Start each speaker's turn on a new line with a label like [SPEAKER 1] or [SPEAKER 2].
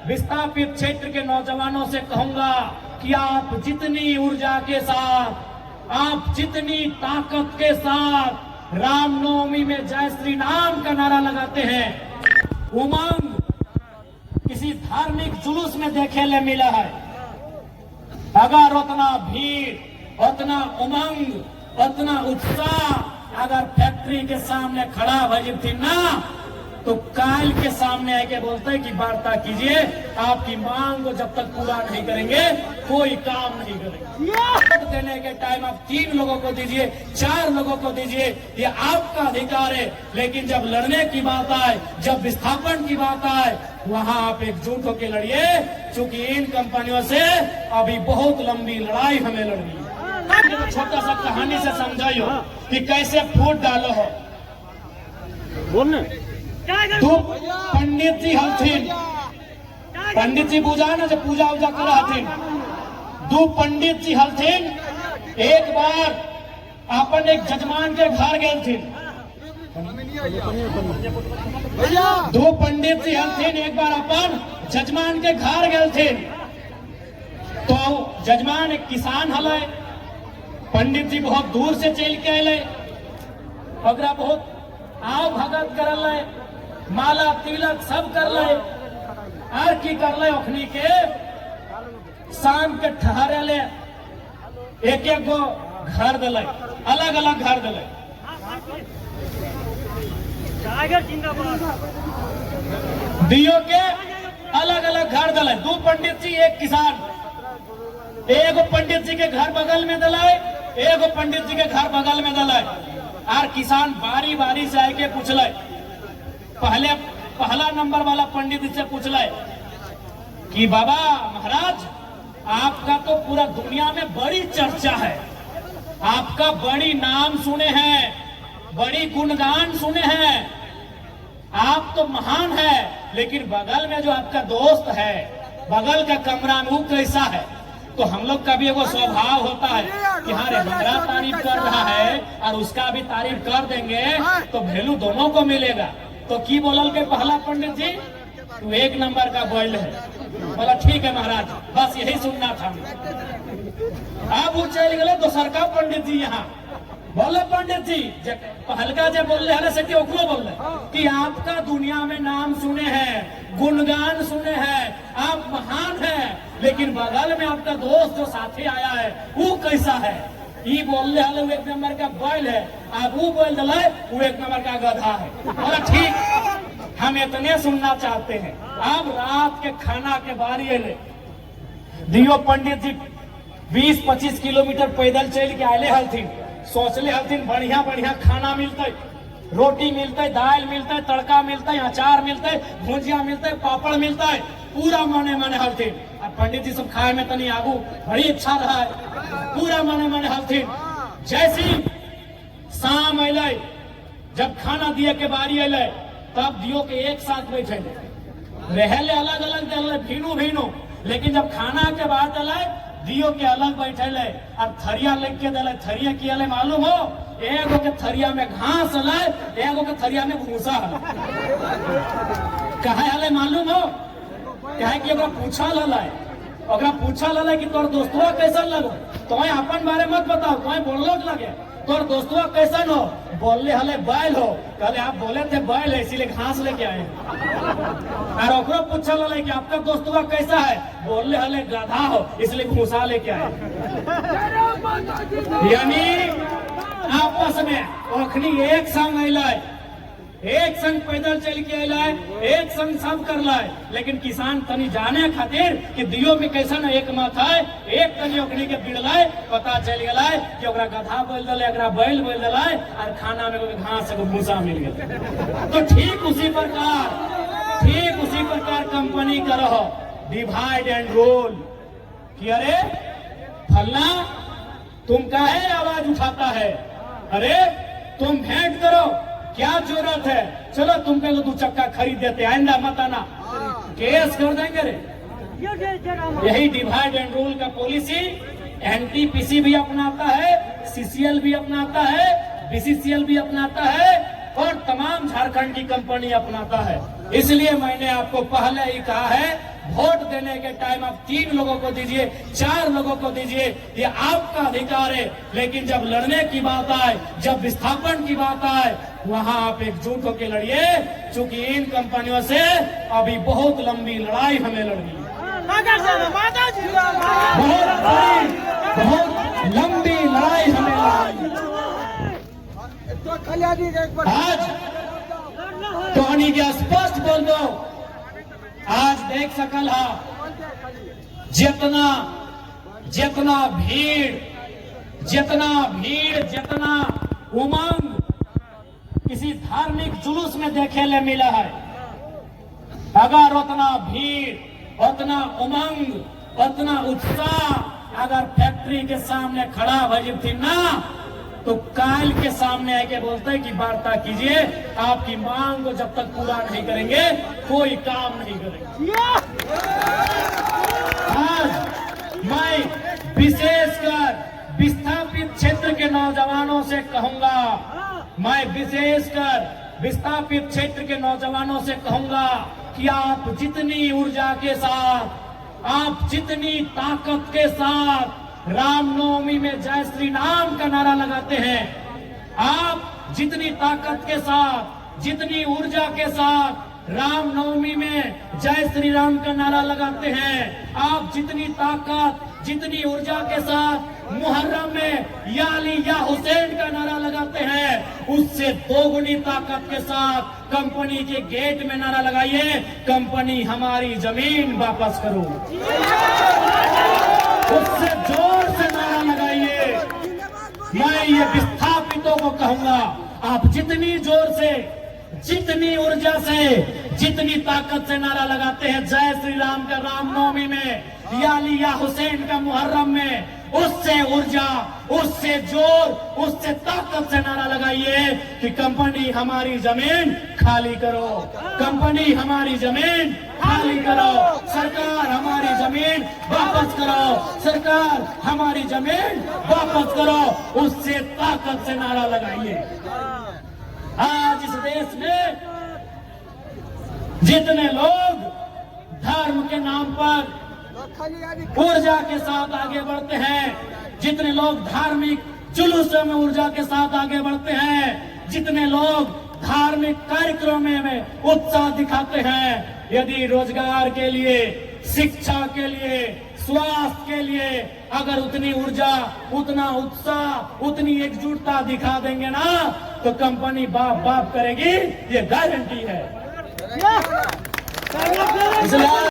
[SPEAKER 1] विस्थापित क्षेत्र के नौजवानों से कहूंगा कि आप जितनी ऊर्जा के साथ, आप जितनी ताकत के साथ रामनवमी में जय श्री राम का नारा लगाते हैं, उमंग किसी धार्मिक जुलूस में देखे ले मिला है। अगर उतना भीड़, उतना उमंग, उतना उत्साह अगर फैक्ट्री के सामने खड़ा भजी थी ना, तो काल के सामने आके बोलते हैं कि वार्ता कीजिए, आपकी मांग को जब तक पूरा नहीं करेंगे कोई काम नहीं करेंगे। वोट देने के टाइम आप 3 लोगों को दीजिए, 4 लोगों को दीजिए, ये आपका अधिकार है। लेकिन जब लड़ने की बात आए, जब विस्थापन की बात आए, वहां आप एकजुट होकर लड़िए, क्योंकि इन कंपनियों से अभी बहुत लंबी लड़ाई हमें लड़नी है। छोटा सा कहानी से समझाइयो कि कैसे फूट डालो हो।
[SPEAKER 2] बोलने
[SPEAKER 1] तो पंडित जी हलथिन, पंडित जी पूजा ना जब पूजा उजा करा हथिन, 2 पंडित जी हलथिन। एक बार अपन एक जजमान के घर गए थे, 2 पंडित जी हलथिन। एक बार अपन जजमान के घर गए थे, तो जजमान एक किसान हल, पंडित जी बहुत दूर से चल के अले, ओकरा बहुत आव भगत करल, माला तिलक सब कर ले, और की कर ले, ओखनी के शाम के ठहरे ले, एक एक गो घर दिले, अलग अलग घर दिले। दियो के अलग अलग घर दिले, 2 पंडित जी एक किसान। एगो पंडित जी के घर बगल में दिलाए, एगो पंडित जी के घर बगल में दिलाए। और किसान बारी बारी से आके पूछले, पहला नंबर वाला पंडित जी से पूछले कि बाबा महाराज, आपका तो पूरा दुनिया में बड़ी चर्चा है, आपका बड़ी नाम सुने हैं, बड़ी गुणगान सुने हैं, आप तो महान है, लेकिन बगल में जो आपका दोस्त है, बगल का कमरा में वो कैसा है? तो हम लोग का भी एगो स्वभाव होता है कि हाँ रे, हमारा तारीफ कर रहा है और उसका भी तारीफ कर देंगे तो वैल्यू दोनों को मिलेगा। तो की बोलल के पहला पंडित जी, तू 1 नंबर का बोल है। बोला ठीक है महाराज, बस यही सुनना था। अब वो चल गए दोसर का पंडित जी यहाँ बोले, पंडित जी पहलका जब बोल रहे से ओकरो बोल रहे कि आपका दुनिया में नाम सुने हैं, गुणगान सुने हैं, आप महान हैं, लेकिन बगल में आपका दोस्त जो साथी आया है वो कैसा है? ये बोल रहे वो 1 नंबर का बैल है, आप वो बोल दिला वो 1 नंबर का गधा है। बोला ठीक, हम इतने सुनना चाहते हैं। अब रात के खाना के बारी है, दियो पंडित जी 20-25 किलोमीटर पैदल चल के आए हलथिन, सोचले हलथिन बढ़िया बढ़िया खाना मिलते, रोटी मिलते, दाल मिलते, तड़का मिलते, अचार मिलते, भुजिया मिलते, पापड़ मिलता है, पूरा मने मने हलथिन। और पंडित जी सब खाए में तनी आगू बड़ी अच्छा रहा है, पूरा मने मने हलथिन। जैसी शाम अल, जब खाना दिए के बारी अल, तब दियो के एक साथ बैठे रहले, अलग अलग दिले, भीनू भीनू, लेकिन जब खाना के बाद अल दियो के अलग बैठे ले और थरिया लेके के दिले। थरिया की अले मालूम हो? एगो के थरिया में घास अल, एगो के थरिया में भूसा है। कहे अले मालूम हो? कहे कि ओकरा पूछा लले कि तोर दोस्तवा कैसा लगो, तुम्हें अपन बारे मत बताओ, तुम्हें बोलने लगे तोर दोस्तवा कैसन हो? बोलने हले बैल हो, कहले आप बोले थे बैल है इसीलिए घास लेके आए। और ओकरो पूछा लले कि आपका दोस्तवा कैसा है? बोलने हले गधा हो इसलिए भूसा लेके आए। यानी आपस में ओखनी एक संग अल, एक संग पैदल चल के अल, एक संग सब कर लाए, लेकिन किसान तनी जाने खातिर कि दियो में कैसन एक मत है, एक तनी ओखनी के बिड़लाए, पता चल गया कि ओकरा गधा बोल दिले, ओकरा बैल बोल दिले, और खाना में घास एगो भूसा मिल गया। तो ठीक उसी प्रकार कंपनी करो, डिवाइड एंड रूल कि अरे फलना तुम काहे आवाज उठाता है, अरे तुम भेंट करो, क्या जरूरत है, चलो तुमको 2 चक्का खरीद देते, आइंदा मत आना, केस कर देंगे रे। यही डिवाइड एंड रूल का पॉलिसी एनटीपीसी भी अपनाता है, सीसीएल भी अपनाता है, बीसीसीएल भी अपनाता है, और तमाम झारखंड की कंपनी अपनाता है। इसलिए मैंने आपको पहले ही कहा है वोट देने के टाइम आप 3 लोगों को दीजिए, 4 लोगों को दीजिए, ये आपका अधिकार है। लेकिन जब लड़ने की बात आए, जब विस्थापन की बात आए, वहां आप एकजुट होकर लड़िए, क्योंकि इन कंपनियों से अभी बहुत लंबी लड़ाई हमें लड़नी है। बहुत लंबी लड़ाई हमें लड़नी है। आज कहानी के स्पष्ट बोल दो, आज देख सकल हा जितना भीड़, जितना उमंग किसी धार्मिक जुलूस में देखे ले मिला है। अगर उतना भीड़, उतना उमंग, उतना उत्साह अगर फैक्ट्री के सामने खड़ा भजी थी ना, तो काल के सामने आके बोलते हैं कि वार्ता कीजिए, आपकी मांग को जब तक पूरा नहीं करेंगे कोई काम नहीं करेंगे। आज मैं विशेषकर विस्थापित क्षेत्र के नौजवानों से कहूंगा, मैं विशेषकर विस्थापित क्षेत्र के नौजवानों से कहूंगा कि आप जितनी ऊर्जा के साथ, आप जितनी ताकत के साथ रामनवमी में जय श्री राम का नारा लगाते हैं, आप जितनी ताकत के साथ, जितनी ऊर्जा के साथ रामनवमी में जय श्री राम का नारा लगाते हैं, आप जितनी ताकत, जितनी ऊर्जा के साथ मुहर्रम में या अली या हुसैन का नारा लगाते हैं, उससे दोगुनी ताकत के साथ कंपनी के गेट में नारा लगाइए, कंपनी हमारी जमीन वापस करो। उससे जोर से नारा लगाइए। मैं ये विस्थापितों को कहूंगा, आप जितनी जोर से, जितनी ऊर्जा से, जितनी ताकत से नारा लगाते हैं जय श्री राम का रामनवमी में या अली या हुसैन का मुहर्रम में, उससे ऊर्जा, उससे जोर, उससे ताकत से नारा लगाइए कि कंपनी हमारी जमीन खाली करो, कंपनी हमारी जमीन खाली करो, सरकार हमारी जमीन वापस करो, सरकार हमारी जमीन वापस करो, उससे ताकत से नारा लगाइए। आज इस देश में जितने लोग धर्म के नाम पर ऊर्जा के साथ आगे बढ़ते हैं, जितने लोग धार्मिक जुलूसों में ऊर्जा के साथ आगे बढ़ते हैं, जितने लोग धार्मिक कार्यक्रमों में उत्साह दिखाते हैं, यदि रोजगार के लिए, शिक्षा के लिए, स्वास्थ्य के लिए अगर उतनी ऊर्जा, उतना उत्साह, उतनी एकजुटता दिखा देंगे ना, तो कंपनी बाप बाप करेगी, ये गारंटी है। इसलिए